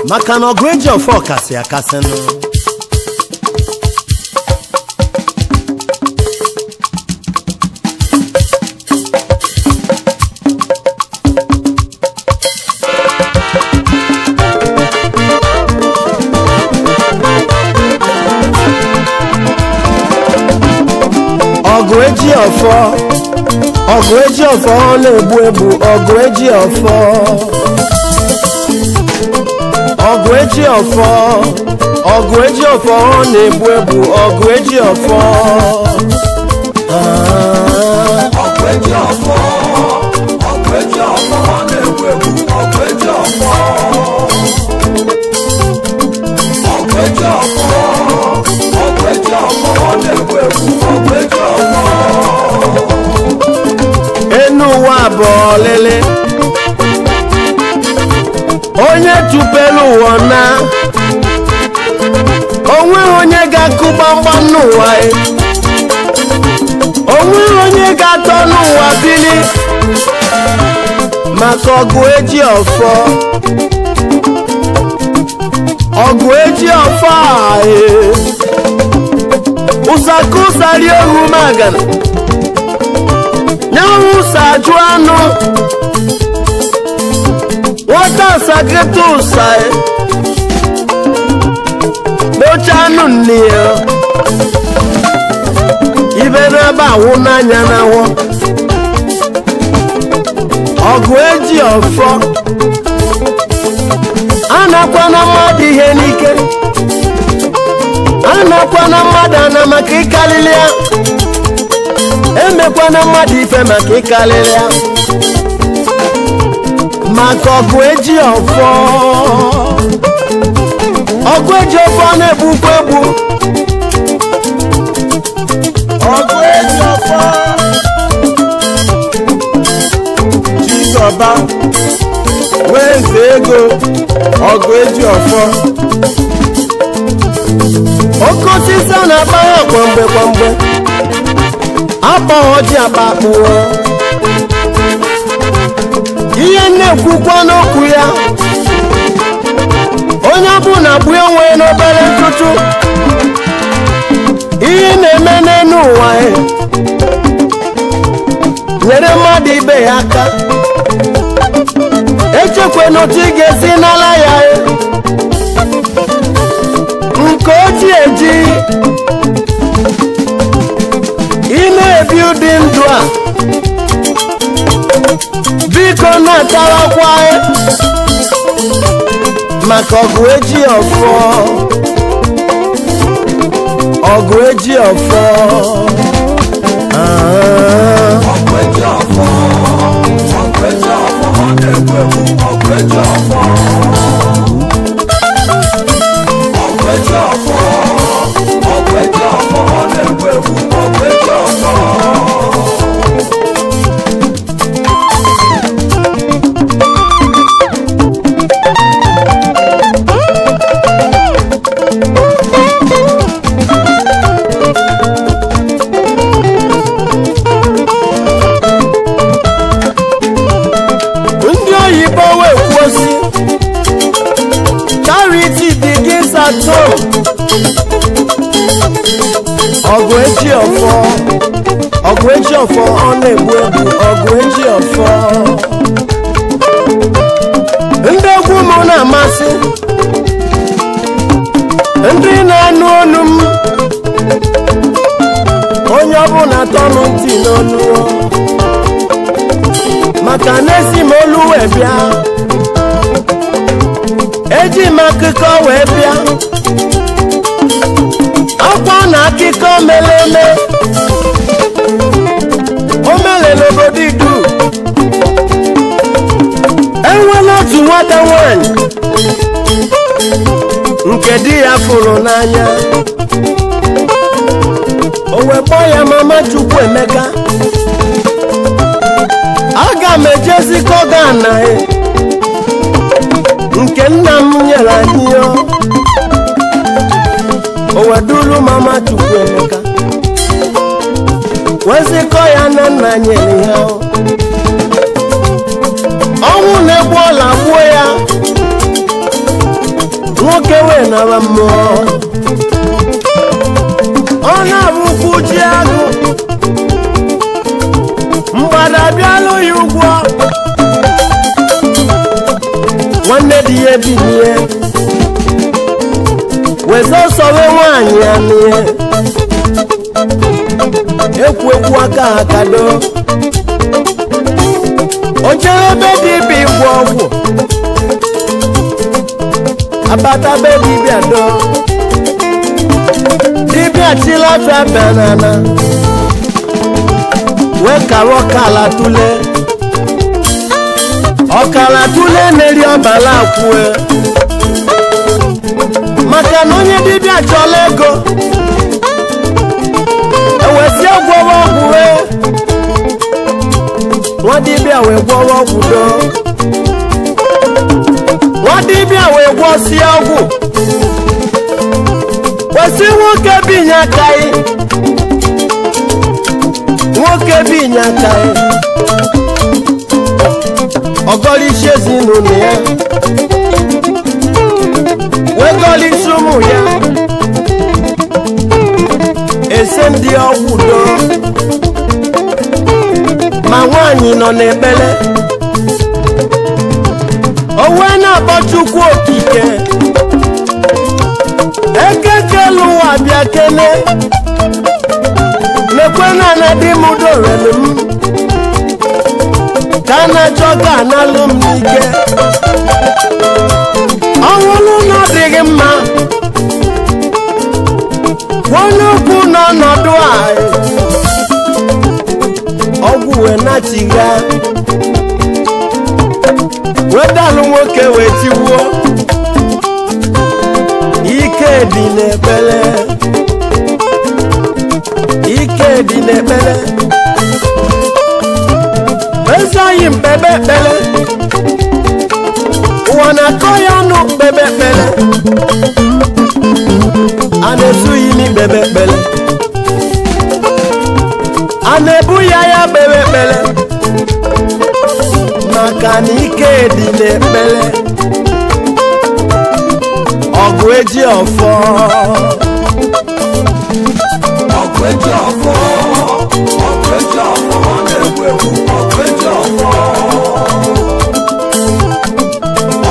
maka na ọgụ eji ọfọ kasị akasịnụ. ọgụ eji ọfọ na-egbu egbu. ọgụ eji ọfọ na-egbu egbu. ọgụ eji ọfọ enu ụwa abụọ lele onye tupelu ụwa na onwe onye ga-akụ gbamgbam n'ụwa onwe onye ga-atọ n'ụwa bili maka ọgụ eji ọfọ. ọgụ eji ọfọ ụsaka ụsari ohu magana nyanwụ ụsa ajụ anụ nwata asakịta ụsa kpocha anụ nne ya ibe n'ebe awụ n'anya n'awọ. ọgụ eji ọfọ anakwana mmadụ ihe n'ike. anakwana mmadụ ana maka ịkalili ya. emekwana mmadụ ife maka ịkalili ya. maka ọgụ eji ọfọ. ọgụ eji ọfọ na-egbukwa egbu. ọgụ eji ọfọ Chizọba Nwenze ego. ọgụ eji ọfọ oke osisi a na-akpa ya kwamgbe akpa ọjị akpa akpụọ. ihe na-ekwukwa n'okwu ya onye ọbụla bụ enwe n'obere ntụtụ. ihe na-eme n'elu ụwa nyere mmadụ ibe ya aka. echekwe n'otu ị ga-esi n'ala ya nke oji eji ị na-ebi ụdị ndụ a biko na-atarakwa maka ọgụ eji ọfọ. ọgụ eji ọfọ ọgụ eji ọfọ. ọgụ eji ọfọ ọ na-egbu egbu. ọgụ eji ọfọ ndị egwu m na-amasị. ndị na-anụ olu m onye ọbụla tọnụ ntị n'olu maka na-esi m olu wee bịa. eji m akụkọ wee bịa. akwa na akụkọ meleme o mere n'obodo Idu. enwela otu nwata nwanyị nke di ya fụrụ n'anya. o wee kpọọ ya Mama Chukwuemeka. aga m ejezikọ Ghana nke nna m nyere anyị o wedulu Mama Chukwuemeka wezikọ ya na nna nyere ya. ọnwụ na-egbu ọla gbuo ya nwoke wee nara mmụọ ọ na-abụkwu ji agụ mgbada bịalụ ya ụgwọ nwanne dị ya ebinye weze ọsọwe nwaanyị ya n'ihe ekwu aka akado o jere ebe dibịa ịgwọ ọgwụ abata be dibịa do dibịa chilafịa benana wee kara ọkala tule na-eri ọbala akwue maka na onye dibịa chọla ego ewesi gwọwa ọgwụ nwa dibịa wee gwọwa ọgwụ do nwa dibịa wee gwọsie ọgwụ kwesị nwoke binye aka yi ọgọlisi ezinụlọ ya wee gọlisi ụmụ ya ese ndị ọgwụ do ma nwaanyị nọ n'ekpere o wee na-akpọ Chukwu okike ekekelu ụwa bịa kele mekwe na di m dorelu m ka na-achọ ga analụ m n'ike ọhụrụ na ọ dịghị mma onye ukwu n'ọnọdụ anyị ọgwụ wee na-achịgha wedalụ nwoke wee tiwuo ike dị n'ekpere ezi anyị mkpebe ekpere ụwa na-akọ ya ọnụ mkpebe ekpere a na-ezughị n'ikpebe ekpere a na-ebu ya kpebe ekpere maka na ike dị n'ekpere ọgụ eji ọfọ na-egbu egbu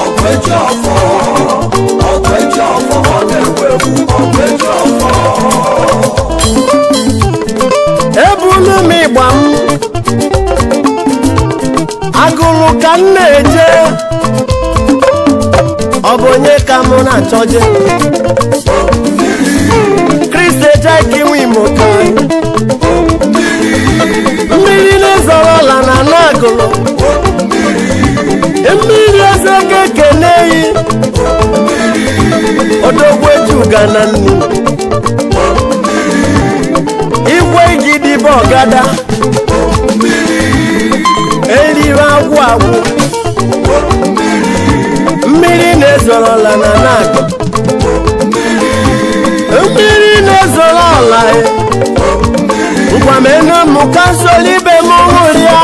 ọgụ eji ọfọ na-egbu egbu ọgụ eji ọfọ ebulu m ịgba m agụrụ ka m na-eje ọ bụ onye ka mụ na-achọje Kristi ejeki nwe Imo ka mmiri na-ezoro ọla na anụ agụrụ mmiri eze ga-ekene yi odogwu ejuga na nnu igwe igidibe ọgada eriri agwụ mmiri na-ezoro ọla na anụ mmiri na-ezoro ọla ngwamenu m kansụl ibe m hụrụ ya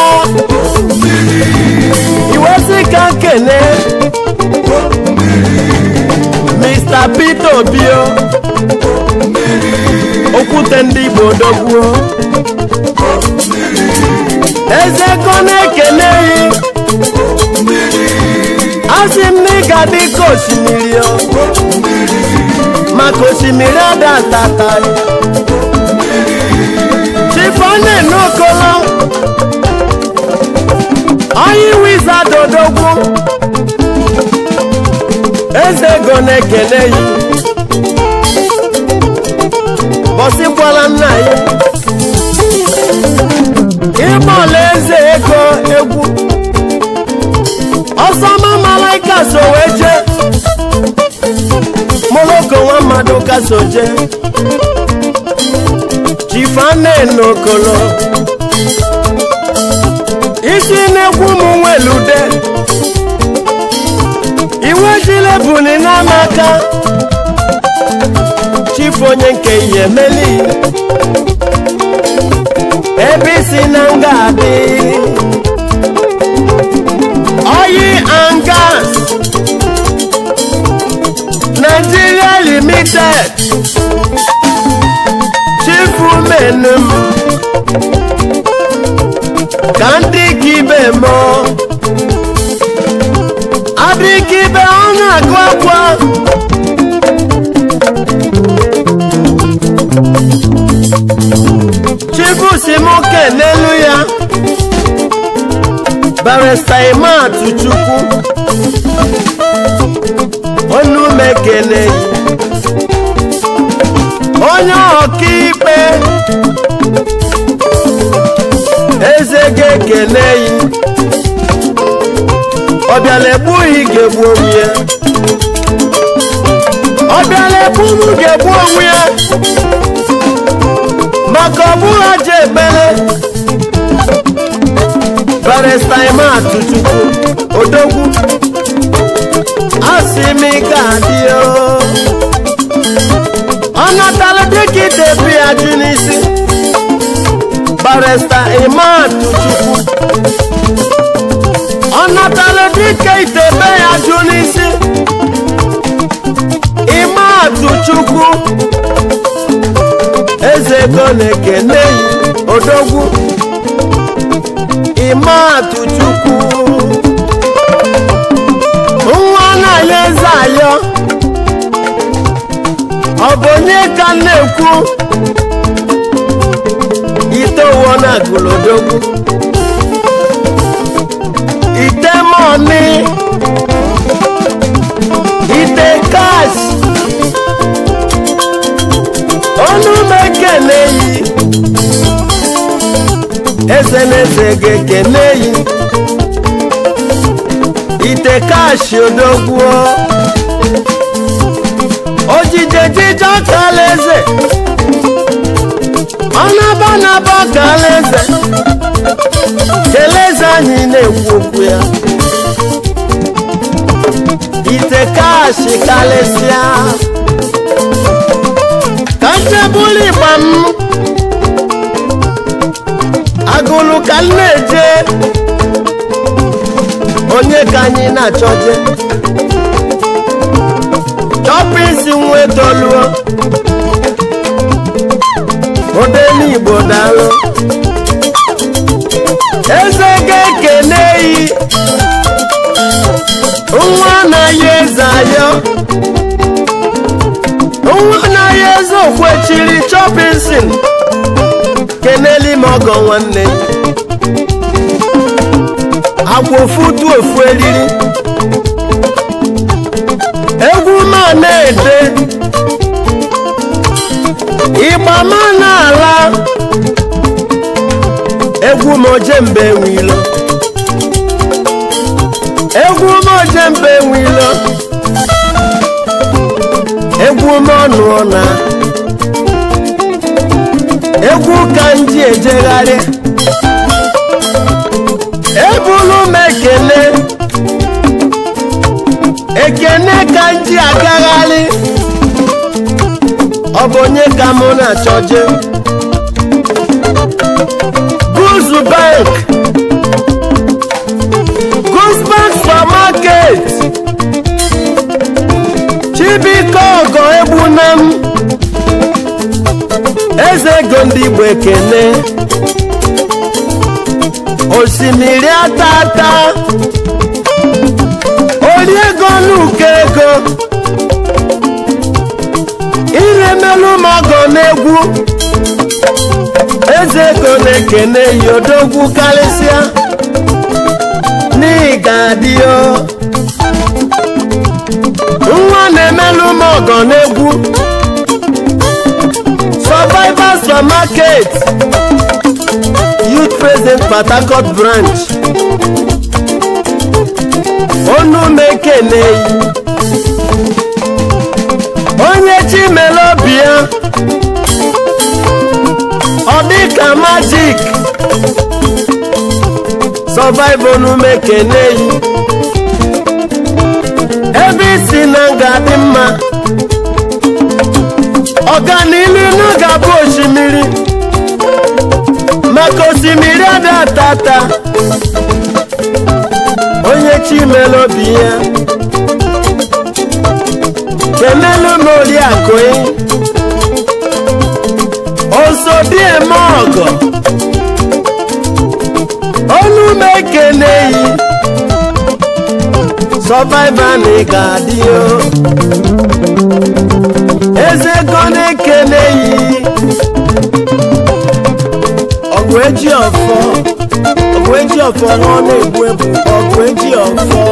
iwezi ka nkene Mr. Peter Obio okwute ndị Igbo dogbuo eze ko na-ekene yi asị m na ị ga-adị ka osimiri maka osimiri ada atata chifone n'okolo onye wizard odogwu eze ego na-ekele yi bọsikwala nna ya ịgbaọla eze ego egwu ọsọma malaika so wee jee moloko nwa mmadụ ka so jee chifane n'okolo isi na-egwu m nwelude iwe jile buni n'amaka chifu onye nke ihe meli ebe isi na nga adị oyi angas na Limited Chief Menum Kandi Kibemo Adi Kibe Ona Kwakwa Chifu Simoke Neluya Barrister Imatu Chukwu Onu Mekene Onye Ọkaikpe Ezege Keneyi Obialekpu Igegbu onwe Obialekpu Igegbu onwe maka ọbụla je ebele Barrister Imatu Chukwu Odogwu Asimika adio Ọnatala dịkịta ebi ajụ n'isi Barrister Imatu Chukwu Ọnatala dịka itebe ajụ n'isi Imatu Chukwu Ezego na-ekene Odogwu Imatu Chukwu nwa na-ayọ eze ayọ ọ bụ onye ka na-ekwu ite ụwọ na Odogwu ite mọni ite cash onu mekene yi eze na-eze ga-ekene yi ite cash Odogwu ojije jije ọkalaeze ọnaba ọkalaeze keleze anyị na-ekwu okwu ya ite cash kalesịa ka nchebuli igba m agụlụ ka m na-eje onye ka anyị na-achọje chọpịnsi nwetoluo Odenigbo dalụ eze ga-ekene yi nwa anaghị eze ayọ nwa anaghị eze okwechiri chọpịnsi keneli m ọgọ nwanne agwa ofutu ofu eriri egwu ma na-ede ịgba ma na-ala egwu m ojembe enwilo egwu m ojembe enwilo egwu m ọnụ ọna egwu ka ndị ejegharị ebulu m ekene ka ndị agagharị ọ bụ onye ka mụ na-achọje Goose Bank Supermarket Chibike Ogo Egbunam eze ego ndị Igbo ekene osimiri atata ori ego n'uke ego iremelu mago n'egwu eze ego na-ekene Odogwu karịsịa n'ịga adịyo nwa na-emelu mago n'egwu Survivor Supermarket Youth President Port Harcourt Branch onu mekene onye Chimelobi ya ọ dịka magic Survivor onu mekene ebe isi na nga dị mma ọganilu n'oge abụ osimiri maka osimiri ada atata onye Chimelobi ya kenelu m Oriakụ die mogo onu mekeneyi survivor nigga dio eze kone keneyi ogweji ofo no na-egbu egbu ogweji ofo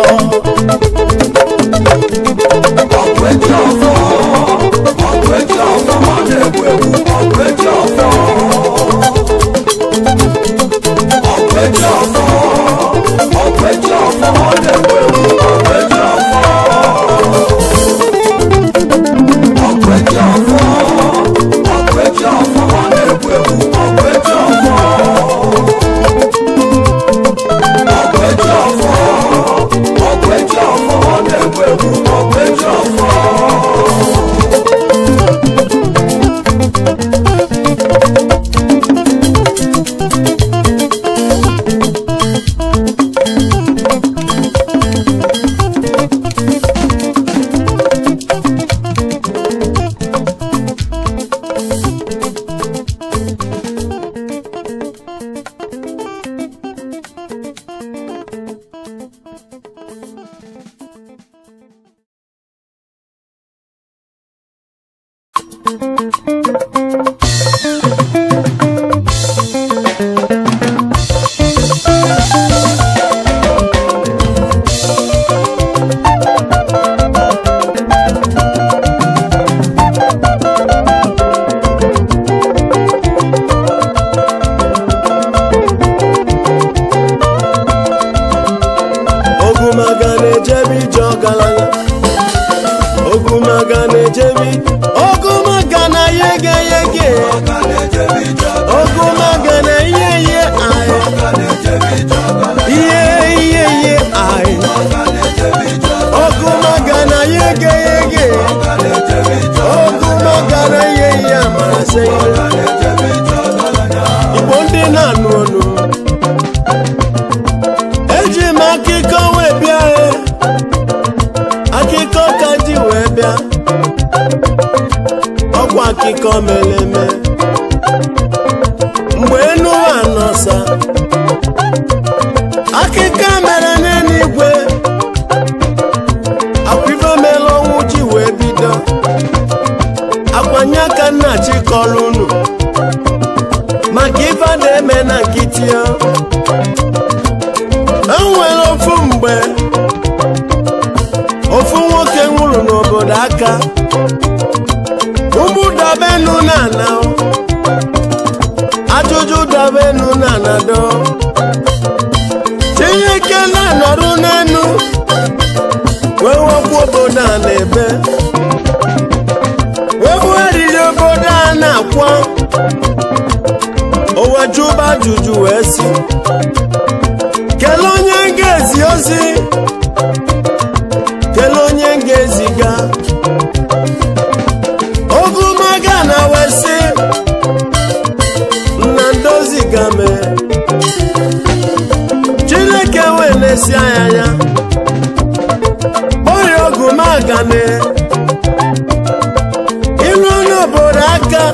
akiko meleme mgbe enu anosa akika mere n'eluigwe akwivo melo nwuji wee bido akwanya ka nna chikọrọ unu maka ife na-eme na nkịtị ya enwere ofu mgbe ofu nwoke nwụrụ n'obodo aka ụmụ dabenu na-ana ajụjụ dabenu na-anado Chineke na-anọrụ n'enu wee wakwu obodo a na-ebe wee weriri obodo a na-akwa owe jụba ajụjụ wee si kelee onye ga-ezi ozi kelee onye ga-eziga ogumaga na wesi nna ndozi game Chineke wee na-esi anya ya oyi ogumaga na ilu n'obodo aka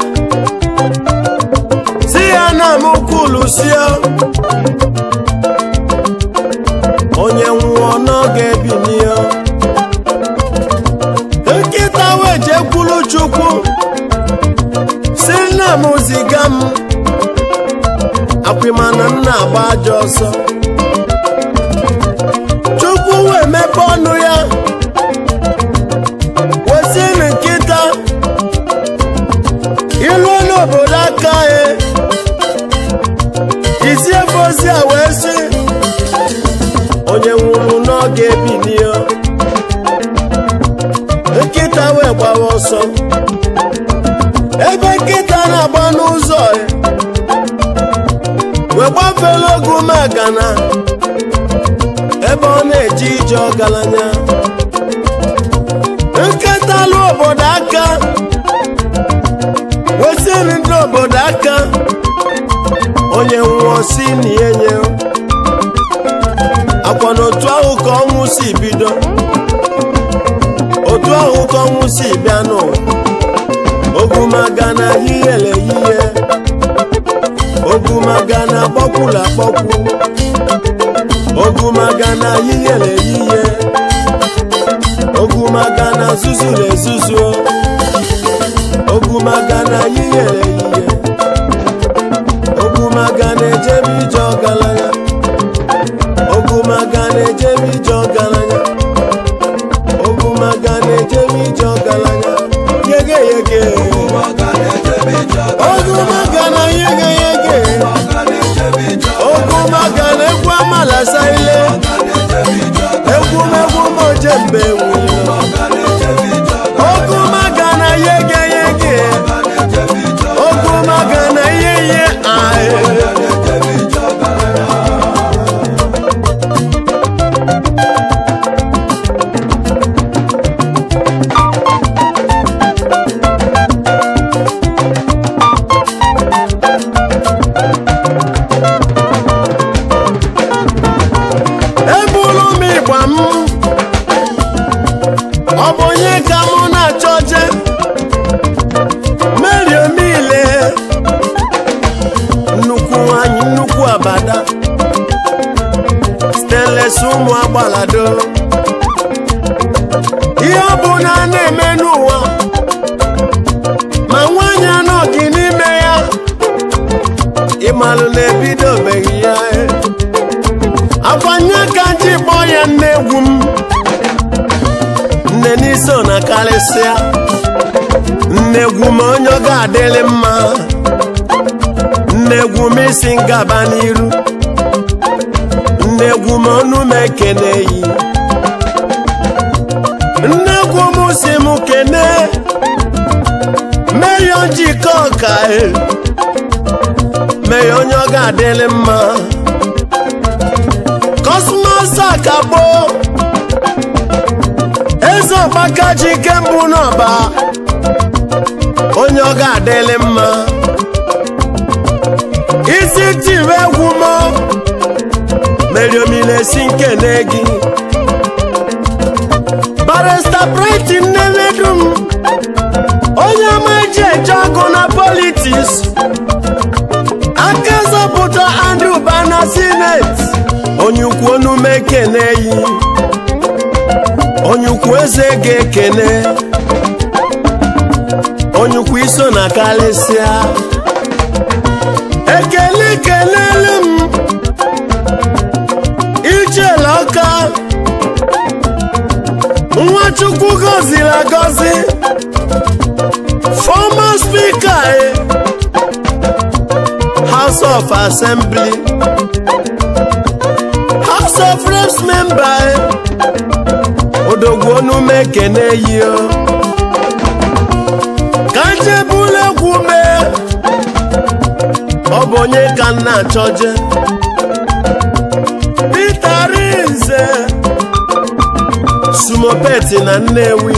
si ya na mukulu sio onye nwụọ n'oge ebinio nkịta wee jekwulu Chukwu si nna m ziga m akwịmana nna agba aja ọsọ Chukwu wee mepe ọnụ ya wesi nkịta ilu n'obodo aka isi efe ozi a wee si onye nwụrụ n'oge ebinio nkịta wee gbawa ọsọ ebe nkịta na-agba n'ụzọ wee gbafere ogumagana ebe ọ na-eje ije ọgaranya nkịta lụ obodo aka wesiri ndị obodo aka onye nwụọ si n'ihenye akwa n'otu ahụ ka ọnwụ si bido otu ahụ ka ọnwụ si bịa n'ụwa ogumagana hihele hihe Ogumagana bokula boku, Ogumagana yiyele yiye, Ogumagana zuzule zuzu, Ogumagana yiyele yiye, Ogumagana jemi jogalanya, Ogumagana jemi jogalanya, Ogumagana jemi jogalanya, yege yege, Ogumagana yege yege, Ogumagana kwa malasaile, Ogumaguma jembe wilo, Ogumagana yege yege, Ogumagana yeye ae. Obonye kamuna choje Merio mile Nuku anyi nuku abada Stele sumu abalado Iyobu na nemenuwa Mawanya no kinime ya Imalu nebido begiya Afanya kanji boya negum Neniso na kalesia Nnegwu monyo ga dele mma Nnegwu misi ngaba n'iru Nnegwu monu mekene yi Nnegwu musi mukene Meyo jikoka Meyo nyo ga dele mma Cosmos akabo Ezo bakaji kembu noba Onyo ga dele mma Isi tiwe gumo Merio mile sinke negi Barista Bright nemedum Onyo maje jago na politics Akaza puta Andrew Bana Senate Onyukwu onu mekene yi Onyukwu eze gekene Onyukwu iso na kalesia Ekele kelelem Ije loka Nwachukwu gozila gozi Former speaker House of Assembly House of Reps member Odogwu onu mekene yo Kanje bule gume Obonye kana choje Peter Rinze Sumopeti na Nnewi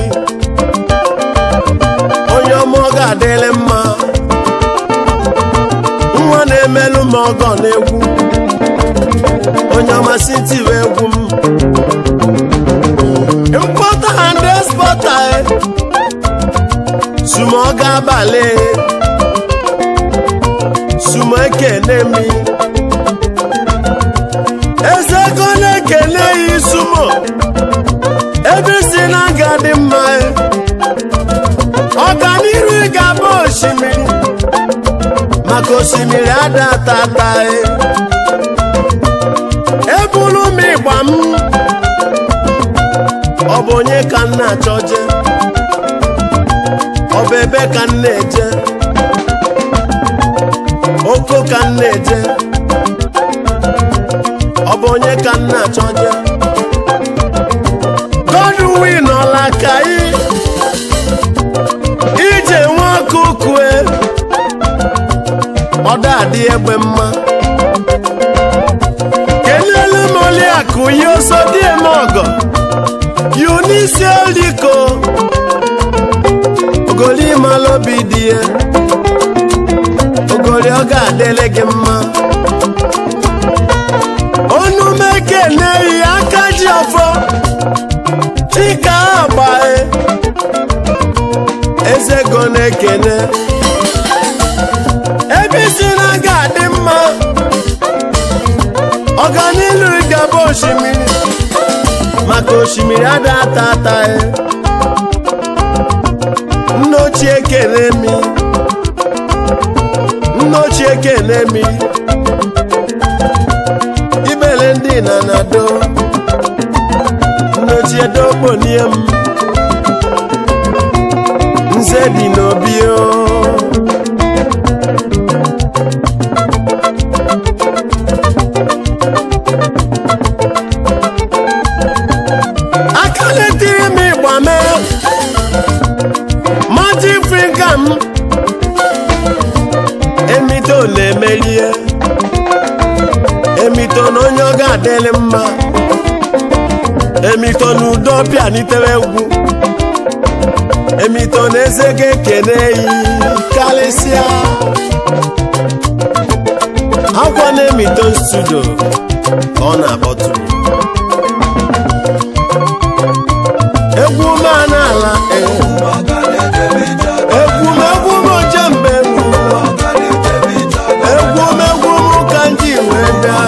Onye omoga dele mma Nwa na-emelu mogo n'egwu Onye ọmasị we egwu Importer and exporter Sumoga bale Sumo ekenemi Eze kone kene yi sumo Ebe si na gadi mma Ọganiru gabo osimiri Maka osimiri adatata Ebulu mi gbam Obonye kan na choje Obebe kan neje Oko kan neje Obonye kan na choje Godwin Olakai Ije nwa kukwe Oda di egbe mma Kelele moli akuyi oso di emogo Eunice Oliko Ogoli malo bidie Ogoli oga adelege mma Onu mekene akaji ofo Chika abae Eze gone kene Ebisi na gadi mma n'elu gaba osimiri maka osimiri ada ata ata nne ochie kele mi ibele ndị na nado nne ochie dogbo niem nze bi n'obi o emito na-emelie emito na onye ọ ga-adịlị mma emito na udo pianitere egwu emito na eze ga-ekene yi karịsịa akwa na emito studio ka ọ na-akpọtụ egwu umeala egwu mojembe egwu ka ndị wee bịa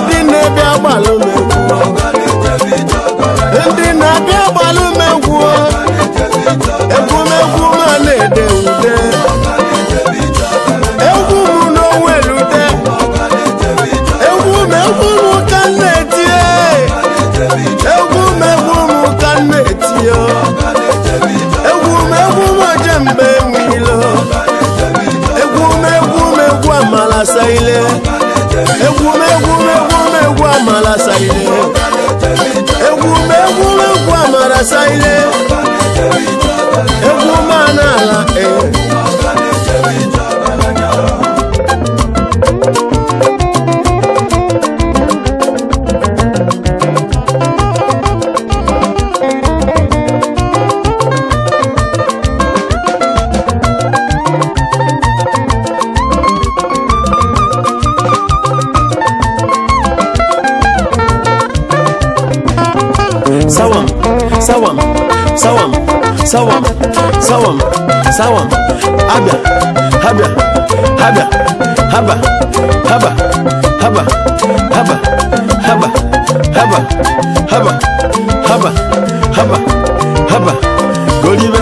ndị na-abịa gbalụmegwu ndị na-abịa gbalụmegwu egwu ma na-ede ude egwu m n'onwere ude egwu ka na-etie egwu ka na-etie egwu mojembe nwilo egwu amala saile egwu amala saile egwu amala saile egwu manala sawam abia haba golibe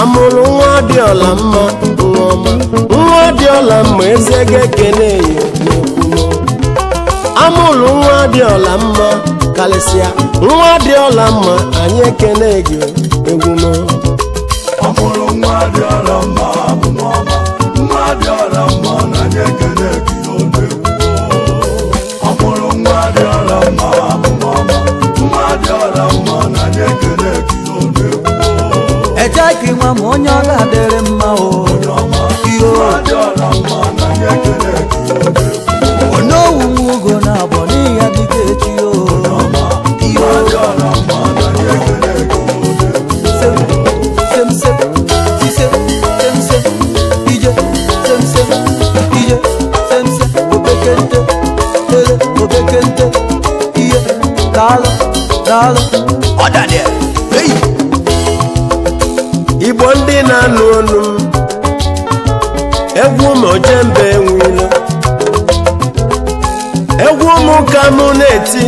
amụrụ nwa dị ọla mma nwa dị ọla mma eze ga-ekene ya amụrụ nwa dị ọla mma karịsịa nwa dị ọla mma anyị ekene gị egwu m amụrụ nwa dị ọla mma nwa dị ọla mma na anyị ekene gị amụrụ nwa dị ọla mma nwa dị ọla mma na anyị ekene gị ejeki nwa m onye ọ ga-adịrị mma onowu ugo na abọ n'ihe dịka echi obekente ihe daalụ ọdadị igbo ndị na-anụ olu egwu mojembe nwilo egwu ụmụ ka mụ na-eti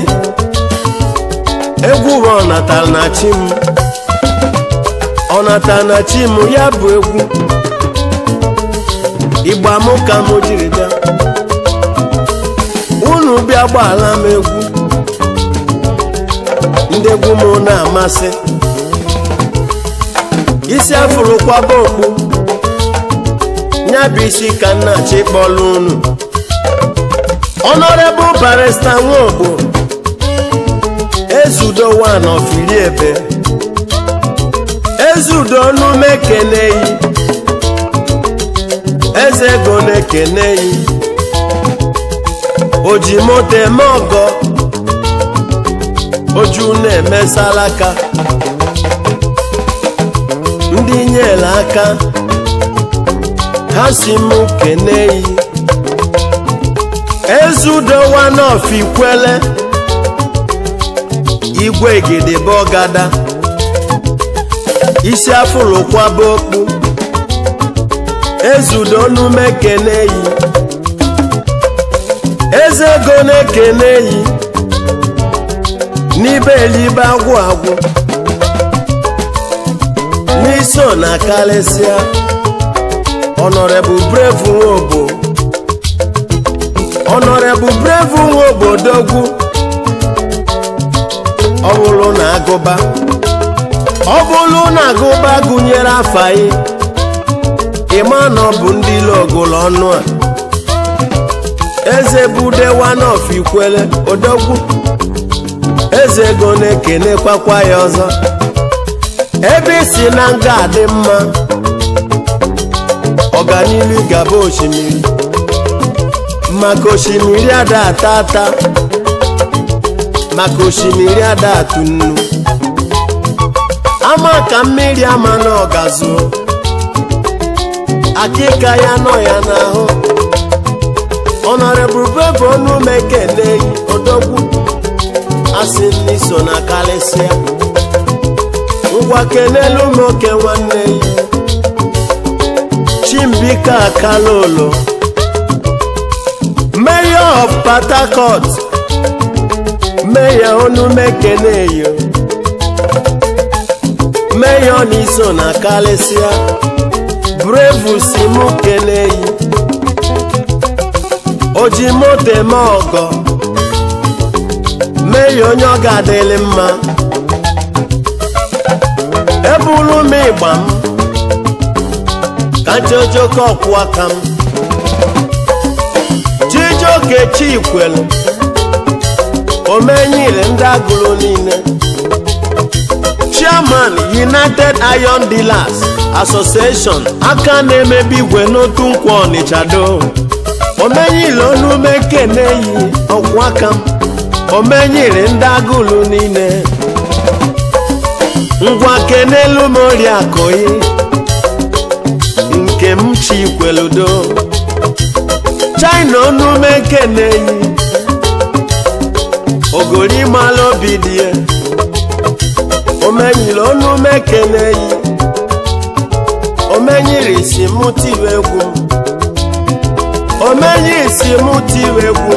egwu bụ ọnatara na chi m ọnatara na chi m ya bụ egwu igba mụ ka mụ jiri bịa unu bịa gbaala m egwu ndị egwu mụ na-amasị isi afụrụ kwaba okpu nya bụ isi ka nna chi kpọlụ unu Honorable Barrister Nwogbo Ezudo one of Iliebe Ezudo nume keneyi Eze ego na-ekeneyi Ojimote mogo Oju na-emesalaka ndị nyela aka ha si mụ keneyi Ezudo one of Ikwele Igwe Igedebe Ọgada isi afụrụ kwaba okpu Ezudo nume keneyi Eze ego na-ekeneyi n'ibe elibe agwụ agwụ n'iso na kalịsịa Honorable Brave Nwogbo Honorable Brave Nwogbo dogwu ọ bụrụ na agụba gụnyere afa yi ịma na ọ bụ ndị logolo ọnụ a Eze bude one of Ikwele odogwu Eze ego na-ekenekwakwa ya ọzọ ebe si na nga adị mma ọganilu gaba osimiri maka osimiri ada ata maka osimiri ada atụ nnu ama ka mmiri ama na ọgazu akịka ya nọ ya n'ahụ Honorable Brave onume keneyi odogwu asị n'iso na kalịsịa ngwa kenelu moke nwanne yi Chimbika Akalolo Mayor of Port Harcourt Mayor onume keneyi Mayor n'iso na kalịsịa Brave si mụ keneyi Ojimote mogo Mayor onye ọ ga-adịlị mma ebulu m ịgba m ka Chijioke ọkwụ aka m Chijioke Chikwelu omenyile ndị agụrụ niile Chairman United Iron Dealers Association aka na-emebi igwe n'otu nkwụ Ọnịcha do omenyile onume keneyi ọkwụ aka m omenyile ndị agụrụ niile ngwa kenelu m Oriakụyi nke m Chikweludo China onume keneyi ogori mala obi dị omenyile onume keneyi omenyiri si mụ tiwe egwu omenyiri si mụ tiwe egwu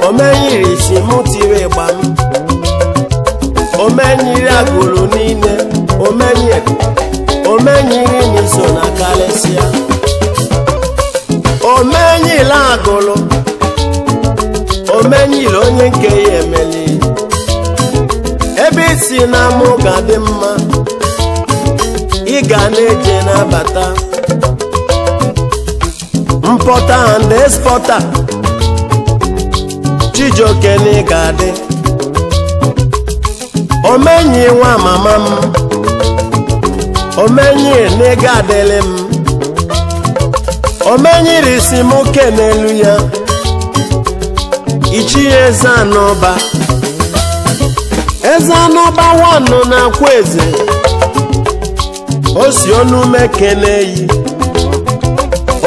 omenyiri si mụ tiwe ịgba m omenyiri agụrụ niile omenyiri n'iso na kalịsịa omenyile agụrụ omenyile onye nke ya emeli ebe isi na mụ ga-adị mma ị ga na-eje n'abata importer and exporter Chijioke na ị ga-adị omenyi nwa mama m omenyi na ị ga-adịlị m omenyiri si mụ kenelu ya ichi Eze Anọba Eze Anọba wanụ na-akwa eze o si onume keneyi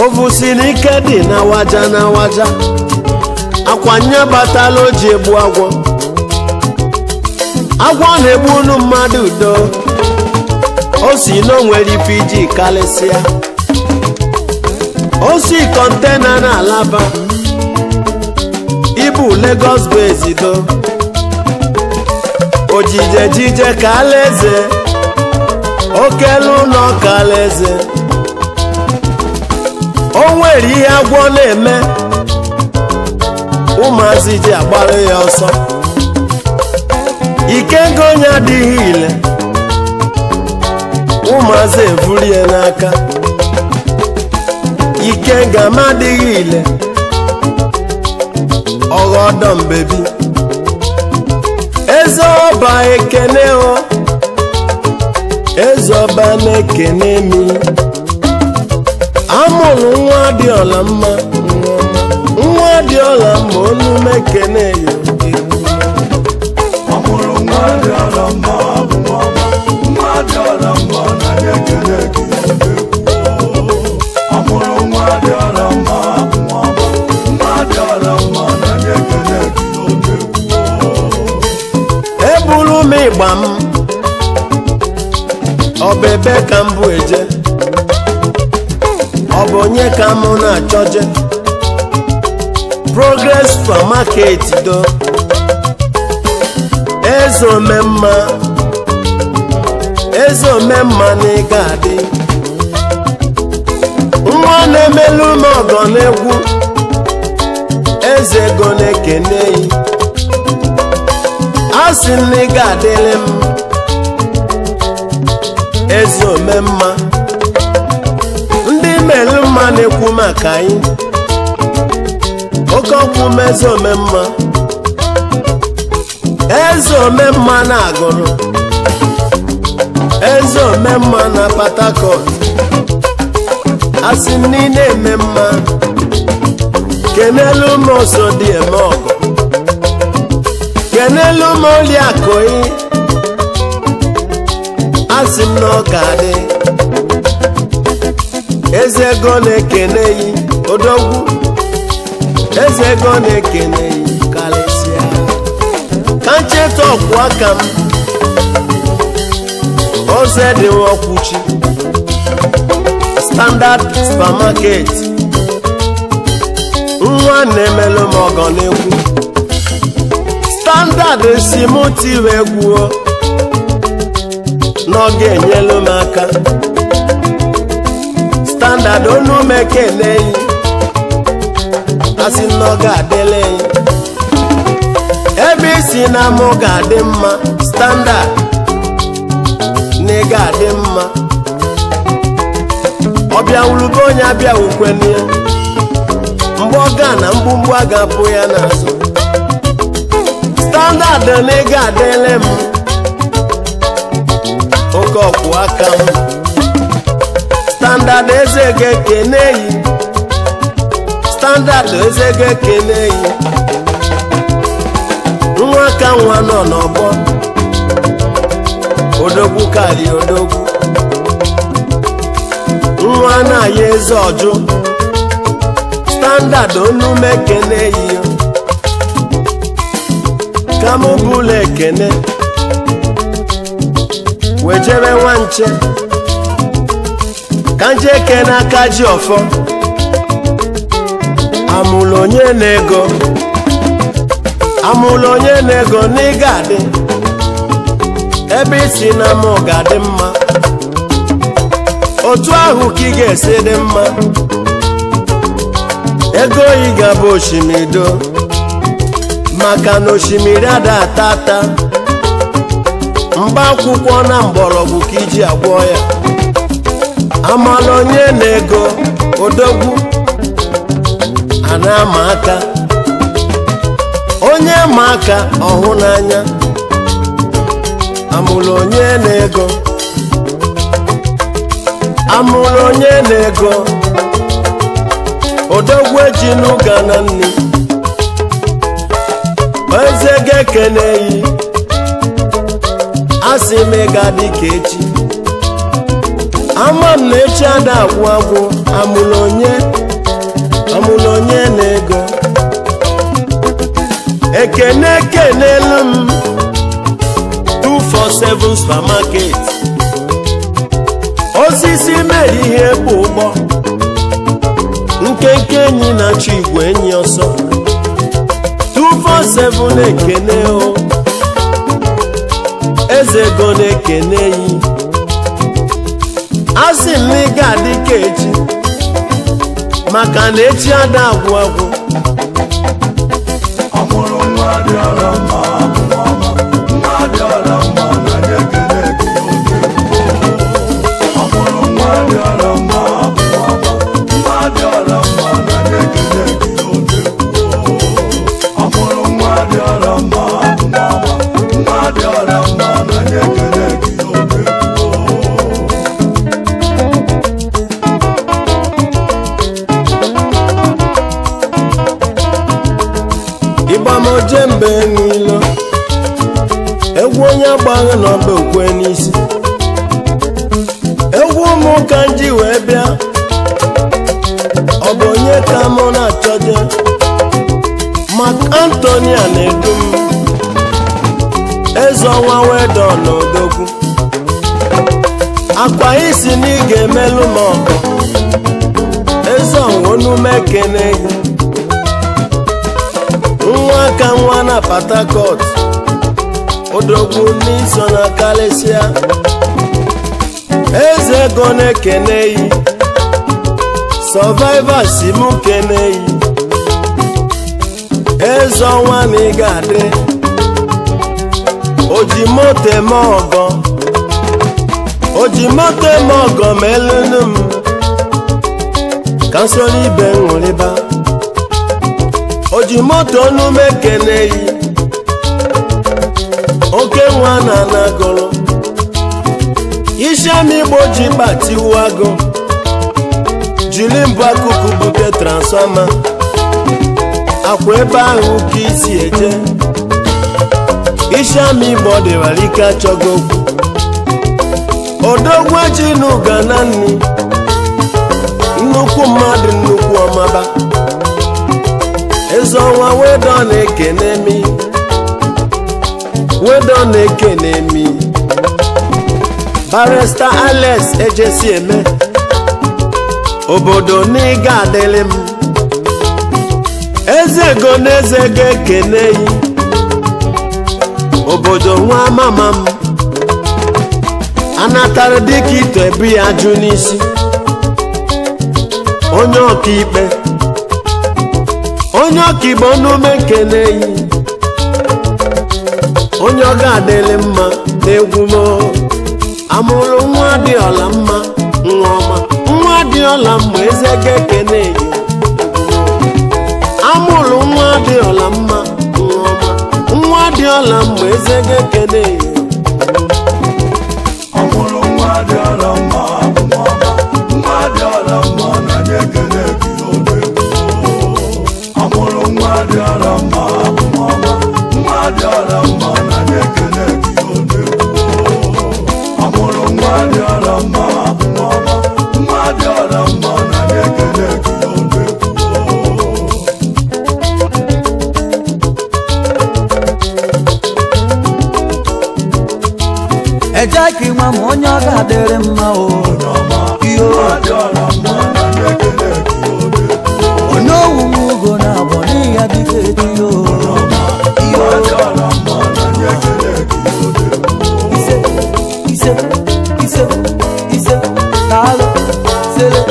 ovusiri ike dị na waja akwanye batala o ji egbu agwọ na-egbu unu mmadụ udo o si n'onwere PG kalịsịa o si kọntena na Alaba bụ Lagos bụ ezido ojije ka alaeze okelu ụlọ ka alaeze o nwere ihe agwọ na-eme ụmụazị ji agbara ya ọsọ ike ego onye adịghị ile ụmụazị evuru ya n'aka ike ngama adịghị ile ọghọdọ mbebi eze ọba ekene o eze ọba na-ekene mi amụrụ nwa dị ọla mma nwa dị ọla mma olu mekene ya amụrụ nwa dị ọla mma bụ nwa dị ọla mma na ekene gị amụrụ nwa dị ọla mma bụ nwa dị ọla mma na ekene gị eburu m ịgba m ọ bụ ebe ka m bụ eje ọ bụ onye ka mụ na-achọje Progress Supermarket do eze omemma na ịga adị nwa na-emelu m ọgọ n'egwu eze ego na-ekene yi asị m na ịga adịlị m eze omemma ndị melu mma na-ekwu maka anyị oke ọkwụ m eze omemma na-agụrụ eze omemma na Port Harcourt asị m niile eme mma kenelu m oso dị eme ọgụ kenelu m Oliakụyi asị m na ọ ga-adị eze ego na-ekene yi odogwu eze ego na-ekene yi karịsịa ka ncheta ọkwụ aka m oze dị nwakwuchi Standard Supermarket nwa na-emelụ m ọgọ n'egwu Standard si m tiri egwu n'oge enyelu m aka Standard onu m ekene yi asị n'oge adịla yi ebe isi na mụ ga-adị mma Standard na ị ga-adị mma ọbịa wulugo onye abịa ukwene ya mgbe ọ ga na mgbumgbu a ga-apụ ya n'azụ Standard na ị ga-adịle m oke ọkwụ aka m Standard eze ga-ekene yi Standard eze ga-ekene yi nwa ka nwa nọ n'ọgbọ odogwu kari odogwu nwa na-aya eze ọjụ Standard onu m ekene yi ka m bụla ekene wejere nwanche ka nje ekene aka ji ọfọ amụlụ onye na-ego n'ịga adị ebe isi na mụ ga-adị mma otu ahụ ka ị ga-esi dị mma ego oyi ga-abụ oshimido maka na osimiri ada ata ata mgba akwụkwọ na mgbọrọgwụ ka iji agwọ ya amala onye na-ego odogwu a na-ama aka onye ma aka ọhụ n'anya amụlụ onye na-ego odogwu eji n'ụga na nne eze ga-ekene yi asị m ịga dị ka echi ama m na echi ada agwụ agwụ amụlụ onye na-ego ekene kenelu m 247 Supermarket osisi mere ihe bụ ụgbọ nkenke enyi na-achọ igwe enyi ọsọ 247 na-ekene o eze ego na-ekene yi asị m ị ga-adị ka echi maka na echi ada agwụ agwụ ọmụrụ nwa dị ọra mma nwa dị ọra mma na nye ekele gị ọmụrụ nwa dị ọra mma nwa dị ọra mma na nye ekele gị ọmụrụ nwa dị ọra mma nwa dị ọra mma na nye ekele gị ịgbamoje mbe n'ilo egwu onye agbaghị n'ọba okwe n'isi egwu ụmụ ka nji wee bịa ọ bụ onye ka mụ na-achọje Mark Anthony a na-edu m eze ọnwa wedo n'odogwu akwa isi na ị ga-emelụ m ọkụ eze ọnwa onume ekene nwa ka nwa na Port Harcourt odogwu n'iso na Kalisia eze ego na-ekene yi Survivor si mụ kene yi eze ọnwa na ị ga-adị oji moto eme ọgọ ma elenu m ka nsoro ibe nwụrịba oji moto onume kene yi oke nwa na anagolo ishemi igbo ji kpatiwago jiri mbụ akụkụ bute transfọma akwa ebe ahụ ka isi eje ishemi igbo dịwara ike achọgo okwu odogwu ji n'ụga na nni nnukwu mmadụ nnukwu ọmaba eze ọnwa wedo na-ekene mi Barrister Alex ejesi eme obodo n'ịga adịlị m eze ego na eze ego ekene yi obodo nwa mama m anatara dịka ito ebu ya ajụ n'isi onye ọkaikpe onume nkene yi onye ọ ga-adịlị mma n'egwu m amụrụ nwa dị ọla mma nwa ọma nwa dị ọla mma eze ga-ekene yi amụrụ nwa dị ọla mma nwa ọma nwa dị ọla mma eze ga-ekene yi ọmụrụ nwa dị ọla mma nwa dị ọla mma na nye ekele gị ọmụrụ nwa dị ọla mma nwa dị ọla mma na nye ekele gị ọmụrụ nwa dị ọla mma nwa dị ọla mma na nye ekele gị eje ka nwa m onye ọ ga-adịrị mma o onye owu m ugo na abọ n'ihi ya dịka echi o ise taalụ sele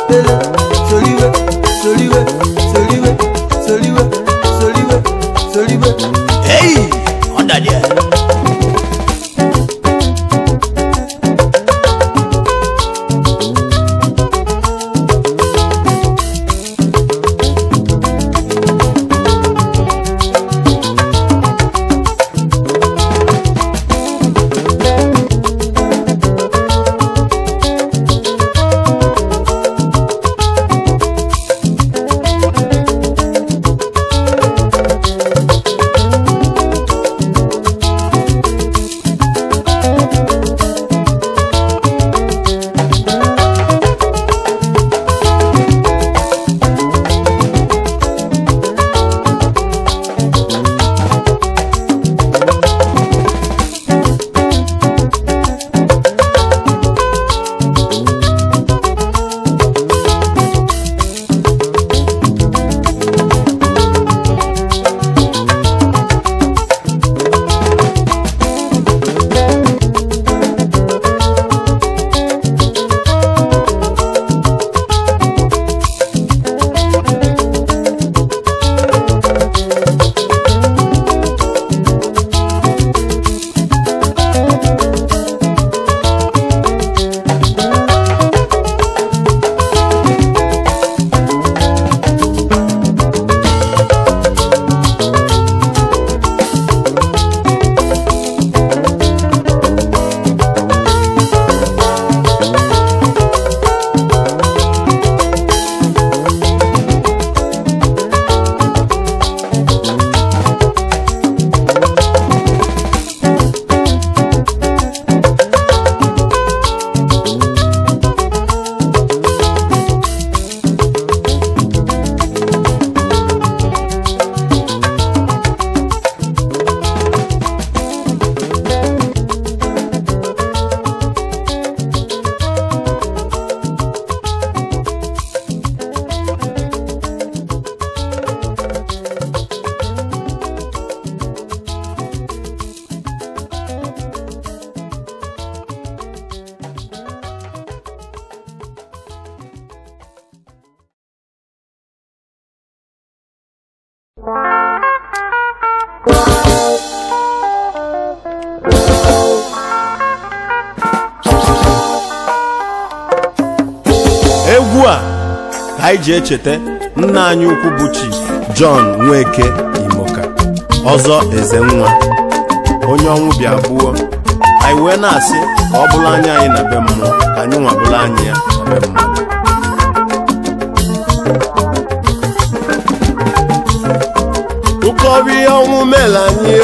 tele soliwe hey ọdadị anyị ji echeta nna anyị ukwu bụ Chief John Nweke Imoka ọzọ Ezenwa onye ọnwụ bịa gbuo anyị wee na-asị ka ọ bụrụ anya anyị na be mmụọ ka anyị nwa bụrụ anya ya na be mmadụ. Nkọbi ọnwụ melanyị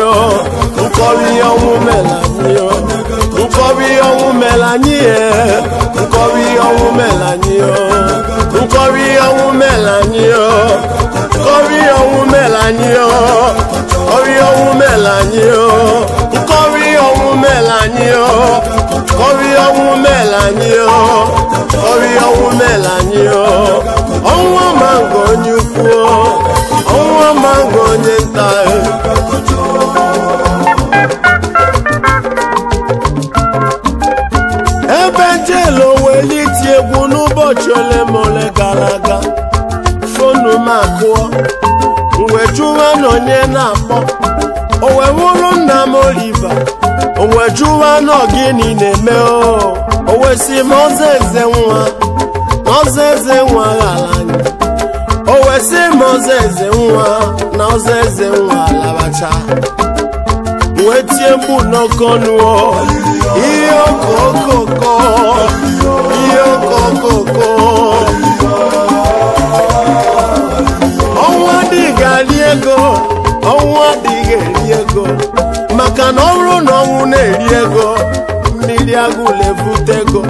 nkọbi ọnwụ melanyị nkọbi ọnwụ melanyị nkọbi ọnwụ melanyị nkọbi ọnwụ melanyị nkọbi ọnwụ melanyị nkọbi ọnwụ melanyị nkọbi ọnwụ melanyị nkọbi ọnwụ melanyị nkọbi ọnwụ melanyị ọnwụ mango onye ukwu ọnwụ mango onye nta ebe jelo weliti egwu n'ụbọchị ole ma ole gara aga fonu m akụọ mgbe jụwa na onye na-akpọ o wee wụrụ nna m Oliva o wee jụwa na gịnị na-eme o wee sị m ọzọ eze nwa ghara anyị o wee sị m ọzọ eze nwa na ọzọ eze nwa alabacha wee tie mkpu n'ọkọnụọ ihe okokoko ihe okokoko ọnwa adịghị eri ego ọnwụ adịghị eri ego maka na ọ bụrụ na ọnwụ na-eri ego mmiri agụla evute ego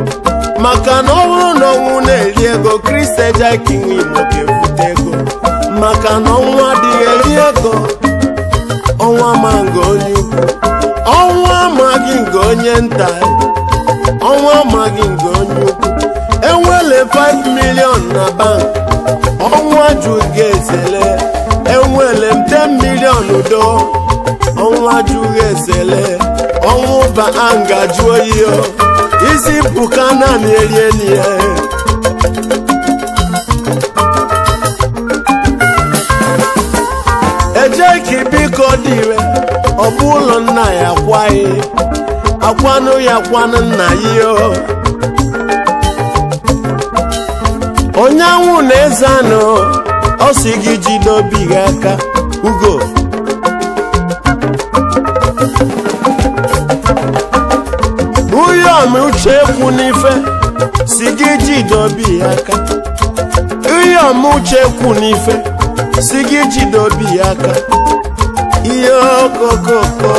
maka na ọ bụrụ na ọnwụ na-eri ego Kristi ejeghị nwe Igbo ga-evute ego maka na ọnwụ adịghị eri ego ọnwa mango onye ukwu ọnwụ amaghị nke onye nta ọnwụ amaghị nke onye ukwu enwele 5 million na bank ọnwụ ajụghị ezele enwele m 10 million udo ọnwụ ajụghị ezele ọnwụ ba angaju oyi isi pụka naanị erienie ejeki biko dịre ọ bụ ụlọ nna ya kwaghị akwanụ ya kwanụ nna ya onye anwụ na-eze anụ ọ sị gị jide obi gị aka ugo uyom uche ekwu n'ife si gị jide obi ya aka uyom uche ekwu n'ife si gị jide obi ya aka ihe okokoko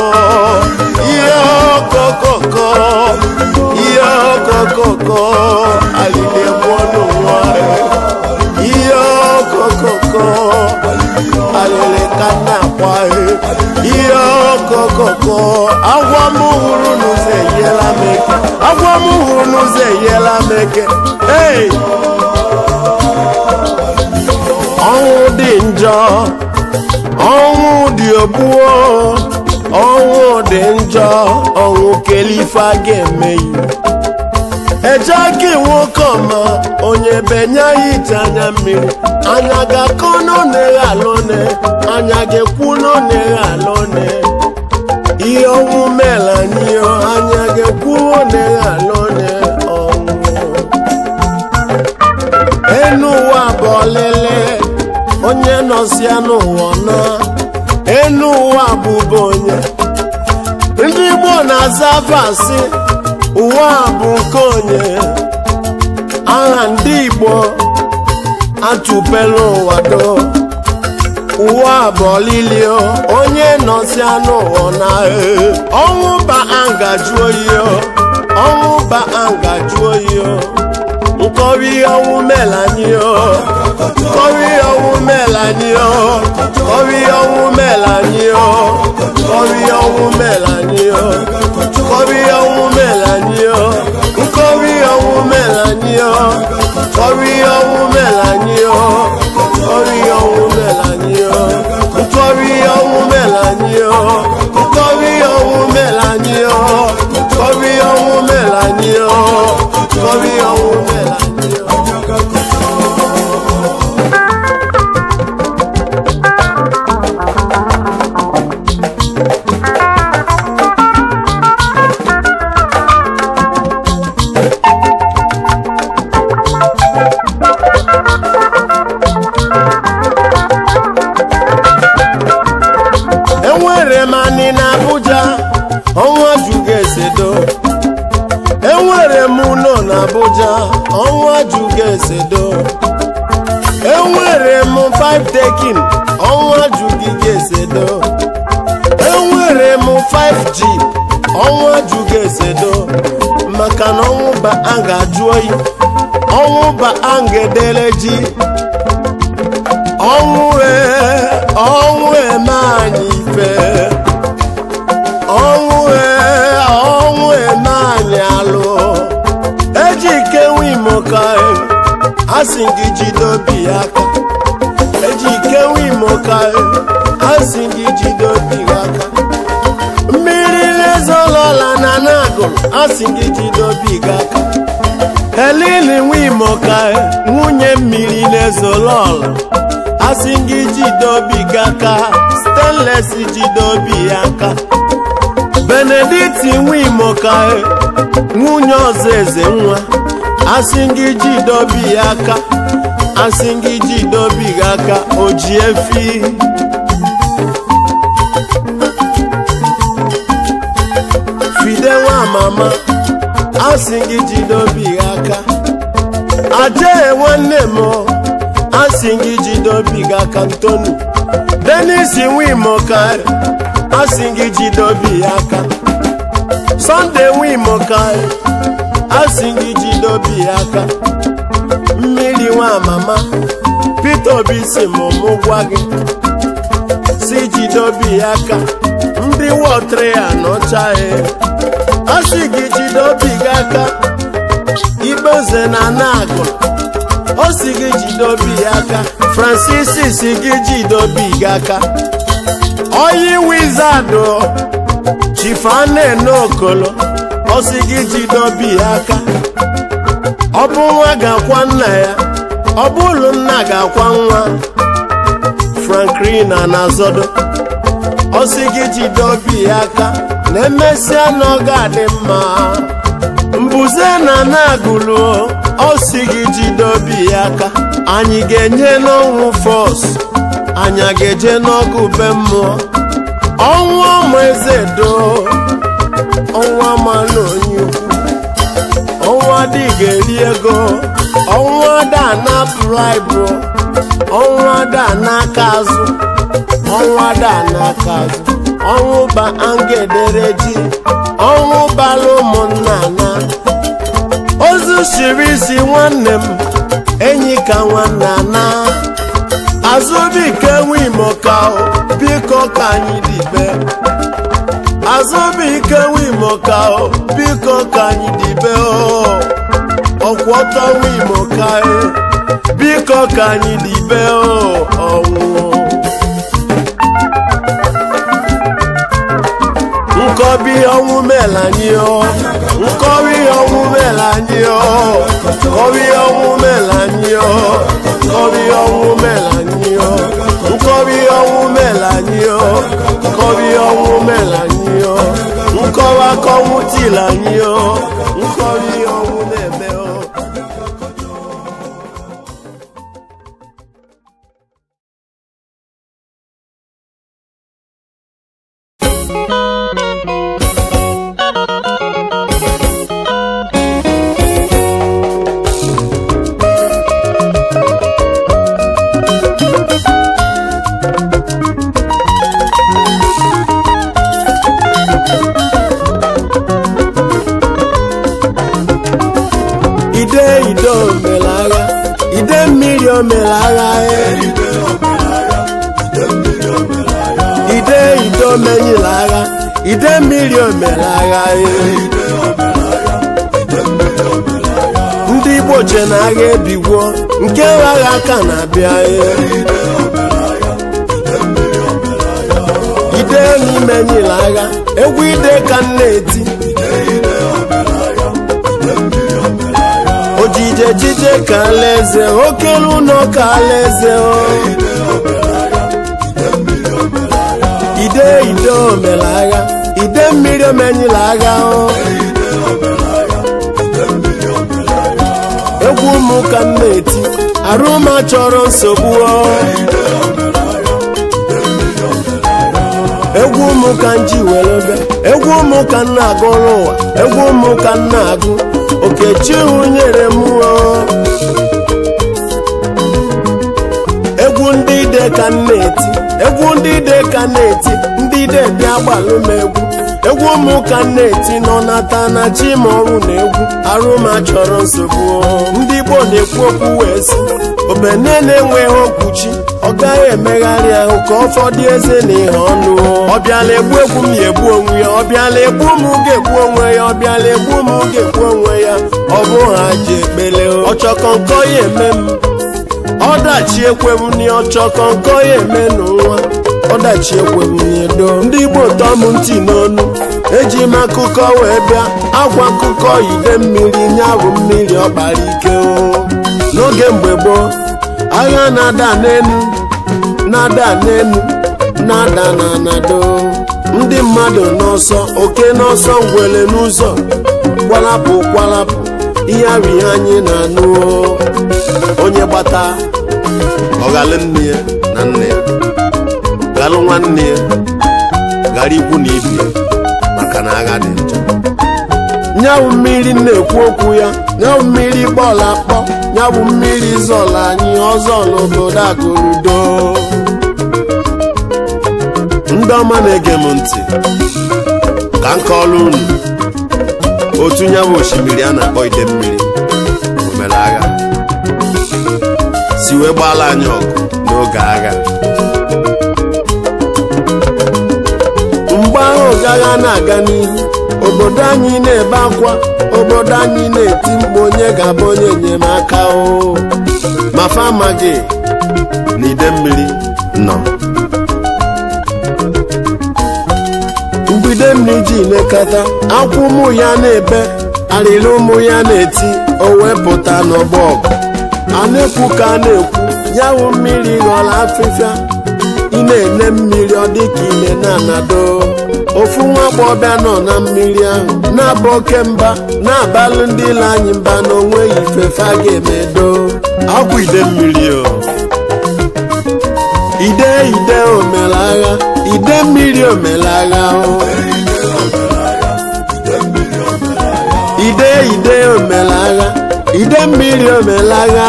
ihe okokoko ihe okokoko alili egbu ọnụ nwa ihe okokoko alili ka na-akwa ihe okokoko agwa m hụrụ n'ụzọ eyiela m eke agwa m hụrụ n'ụzọ eyiela m eke hey! ọnwụ dị njọ ọnwụ dị ogbuo ọnwụ dị njọ ọnwụ kelife a ga-eme ya ejeghị nwoke ọma onye benye ya ije anya mmiri anya ga-akọ n'oneghe alone anya ga-ekwu n'oneghe alone ihe ọnwụ mere anyị anya ga-ekwu oneghe alone ọnwụ enu ụwa bụ ọlele onye nọzia n'ụwa na enu ụwa bụbu onye ndị Igbo na-aza vasị ụwa bụ nke onye aha ndị Igbo atụpela ụwa do ụwa bụ ọlili onye nọzia n'ụwa na ọnwụ ba angaju oyi ọnwụ ba angaju oyi nkọbi ọnwụ melanyị nkọbi ọnwụ melanyị nkọbi ọnwụ melanyị nkọbi ọnwụ melanyị nkọbi ọnwụ melanyị nkọbi ọnwụ melanyị nkọbi ọnwụ melanyị nkọbi ọnwụ melanyị nkọbi ọnwụ melanyị nkọbi ọnwụ melanyị nkọbi ọnwụ melanyị nkọbi ọnwụ esedo enwere m 5 taking ọnwa jugige esedo enwere m 5G ọnwa juga esedo maka na ọnwụ ba a ga-ajụ oyi ọnwụ ba a ga-edere ji ọnwụ eme anyị ife ọnwụ eme anyị alụ eji ike nwe imo ka asị gị jide obi aka eji ike nwe imo ka asị gị jide obi aka mmiri na-ezolola na nagụrụ asị gị jide obi aka helili nwe imo ka nwunye mmiri na-ezolola asị gị jide obi aka stainless jide obi aka Benedict nwe imo ka nwunye ọzọ eze nwa asị gị jide obi aka asị gị jide obi aka oji efi Fide nwa mama asị gị jide obi aka Aje nwanne m asị gị jide obi aka Ntonu Dennis nwe imo ka asị gị jide obi aka Sunday nwe imo ka asị gị jide obi aka mmiri nwa mama Peter Obi si m gwa gị si jide obi aka ndị wọtrị ya n'ọcha asị gị jide obi aka Igboze na Nagụ o si gị jide obi aka Francis si gị jide obi aka oyi wizard Chifane n'Okolo o si gị jide obi aka ọ bụ nwa ga-akwa nna ya ọ bụ ụlọ nna ga-akwa nwa Franklin Anazodo o si gị jide obi aka na-emesịa na ọ ga-adị mma Mbuze na Nagụlụ o si gị jide obi aka anyị ga-enye n'ọnwụ fọs anyị ga-eje n'ọgụ be mmụọ ọnwụ ọma ezedo ọnwụ amalụ onye ukwu ọnwụ adịghị eri ego ọnwụ ada na bribe ọnwụ ada n'aka azụ ọnwụ ada n'aka azụ ọnwụ ba angedere ji ọnwụ balụ ụmụnna na ozu shiri isi nwanne m enyi ka nwanna na Azụbụike nwe imo ka biko ka anyị dibe Azụbụike nwe imo ka biko ka anyị dibe ọkwụ ọtọ nwe imo ka biko ka anyị dibe ọnwụ nkọbi ọnwụ melanyị nkọbi ọnwụ melanyị nkọbi ọnwụ melanyị nkọbi ọnwụ melanyị nkọbi ọnwụ melanyị nkọbi ọnwụ melanyị nkọwa kọnwụ tilanyị nkọbi ọnwụ na-eme ide mmiri omelagha ide omenyilagha ide mmiri omelagha ndị Igbo che na agha ebigwo nke agha aka na-abịa ide n'imenyilagha egwu ide ka na-eti ojije ka alaeze okelu ụlọ ka alaeze ide omelagha ide mmiri omenyilagha egwu ụmụ ka m na-eti arụma chọrọ nsogbu egwu ụmụ ka m ji were bịa egwu ụmụ ka m na-agụrụ ụwa egwu ụmụ ka m na-agụ Okechi nyere m ide ka na-eti egwu ndị ide ka na-eti ndị ide bịa gbalụ m egwu ụmụ ka na-eti nọ nata na chi ma ọrụ na egwu arụ ma chọrọ nsogbu ndị Igbo na-ekwu okwu wee sị obene na-enweghị okwuchi ọ gaghị emegharị ahụ ka ọ fọdụ eze na ihe ọnụ ọ bịala egbu egwu m ya egbu onwe ya ọ bịala egbu m ga-egbu onwe ya ọ bịala egbu m ga-egbu onwe ya ọ bụ ha ji ekpele ọchọkọnkọ ya eme m ọdachi ekwebuni ọchọkọnkọ ya eme n'ụwa ọdachi ekwebuni edo ndị Igbo tọọ m ntị n'onu eji m akụkọ wee bịa akwa akụkọ ide mmiri nyabụ mmiri ọkpara ike n'oge mgbe gboo agha na-ada n'enu na-ada na anado ndị mmadụ n'ọsọ oke n'ọsọ ngwele n'ụzọ kwalapụ ihe arị anyị na-anụ onye gbata ọgalụ nne ya na nne ya galụ nwanne ya gara ikwu na ibi ya maka na agha dị njọ nyawụ mmiri na-ekwu okwu ya nyawụ mmiri bọọlụ akpọ nyawụ mmiri zọla anyị ọzọ n'obodo agụrudo ndị ọma na-ege m ntị ka m kọọrọ unu otu nyawụ osimiri a na-akpọ ide mmiri omere agha si wee gbaala anyị ọgụ n'oge agha mgbe ahụ agha na-aga n'ihu obodo anyị na-ebe akwa obodo anyị na-eti mkpu onye ga-abụ onye enyemaka ma fa amaghị na ide mmiri nọ mgbide mmiri ji lekọta akwa ụmụ ya na-ebe arịrị ụmụ ya na-eti o wepụta n'ọgbọ ọgụ a na-ekwu ka a na-ekwu yawụ mmiri ghọrọ afịfịa ị na-ene mmiri ọ dịka ile na-anado ofu nwa agbọghọbịa nọ na mmiri ahụ na-aba oke mba na-abalụ ndị ile anyị mba na onweghị ifefe a ga-emedo akwa ide mmiri ide omere agha ide mmiri omere agha ide omere agha ide mmiri omere agha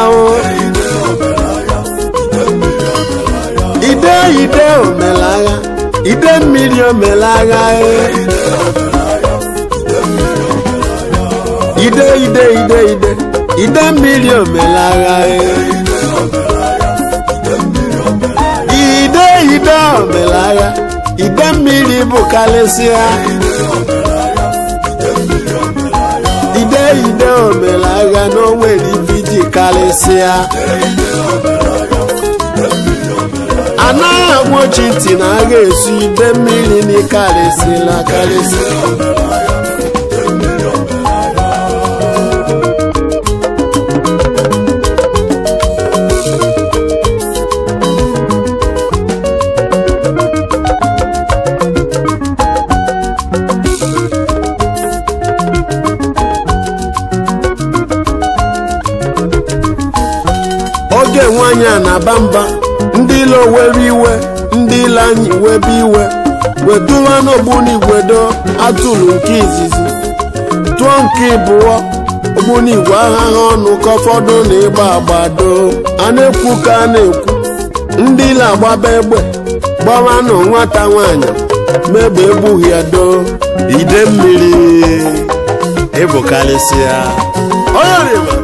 ide omere agha ide mmiri omere agha ide mmiri omere agha ide omere agha ide mmiri bụ karịsịa ide omere agha na o nwere ife iji karịsịa anaghị agbochi ntị na agha esu ide mmiri n'ikarịsịla karịsị oge nwanyị a na-aba mba ndị ilo were iwe ndị ile anyị webe iwe weduwa n'ogbunigwedo atụrụ nke izizi tụọ nke ịbụọ ogbunigwe agha ha ọnụ ka ụfọdụ na ịgba agbado a na-ekwu ka a na-ekwu ndị ile agbaba egbe gbawa nụ nwata nwanyị megbe egbughị ya doo ide mmiri ịbụkarịsịa oyọrịma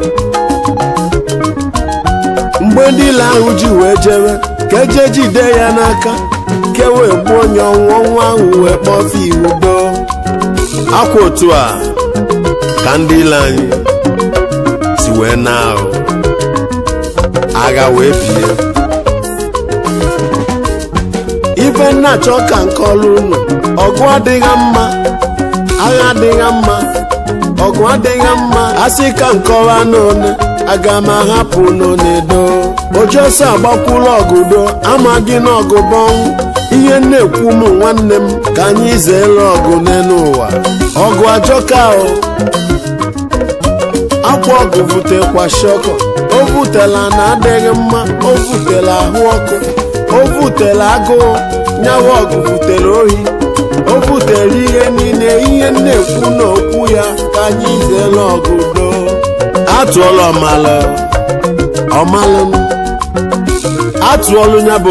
mgbe ndị ile ahụ ji wee jewe ka eje jide ya n'aka kewe gbuo onye ọnwụ ahụ wee kpọfe iwu doo akwa otu a ka ndị ile anyị si wee na ahụ agha wee bie ife nna chọ ka nke ọrụ unu ọgụ adịghị mma agha adịghị mma ọgụ adịghị mma asị ka nkọwa n'one aga m ahapụ n'onedo ojosi agbakwula ọgụdo amaghị n'ọgụ bọnwụ ihe na-ekwu ụmụ nwanne m ka anyị zeere ọgụ n'elu ụwa ọgụ ajọka akwa ọgụ vutekwa shọkọ o vutela na adịghị mma o vutela ahụ ọkụ o vutela agụụ nyawa ọgụ vutere ohi o vutere ihe niile ihe na-ekwu n'okwu ya ka anyị zeere ọgụdo atụọla ọmalụ atụọlụ nya bụ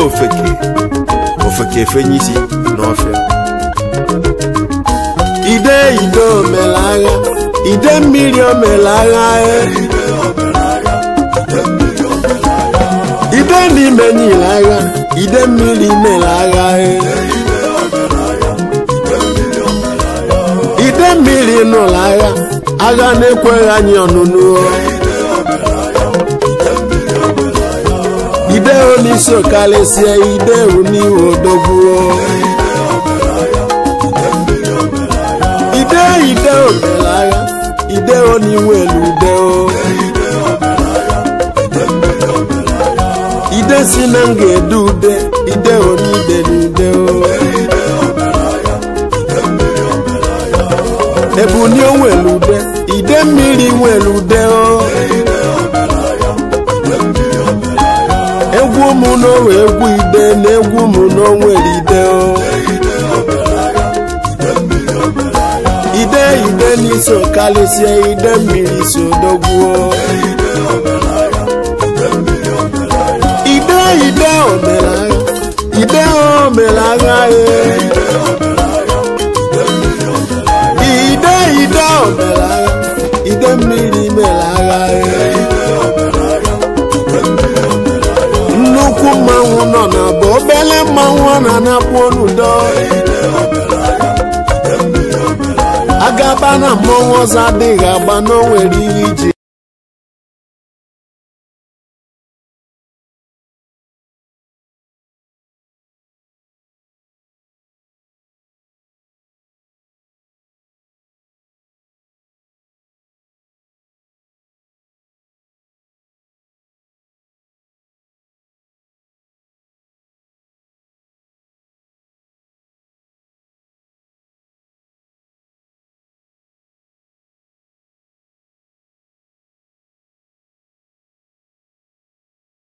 ofeke efenye isi n'ọfịa ide omela agha ide mmiri omela agha ide n'ime nyere agha ide mmiri mela agha ide mmiri n'ụlọ agha na-ekweghị anyị ọnụnụ ide onisi okalịsịa ide oniwe odogbuo ide omela agha ide oniwe elude ide si na nga edu ude ide onide n'ude ebuni onwelude ide mmiri nwelude egwu ụmụ n'onwe egwu ide na egwu ụmụ n'onwere ide ide n'isi okalịsịa ide mmiri so dogbuo ide omela agha ide omela agha ide omela agha ide mmiri mela agha nnukwu mmanwụ nọ na bụ obele mmanwụ ọ na-anapụ n'udo agaba na mmọnwụ ọzọ adịghị agba n'onwere ihe iji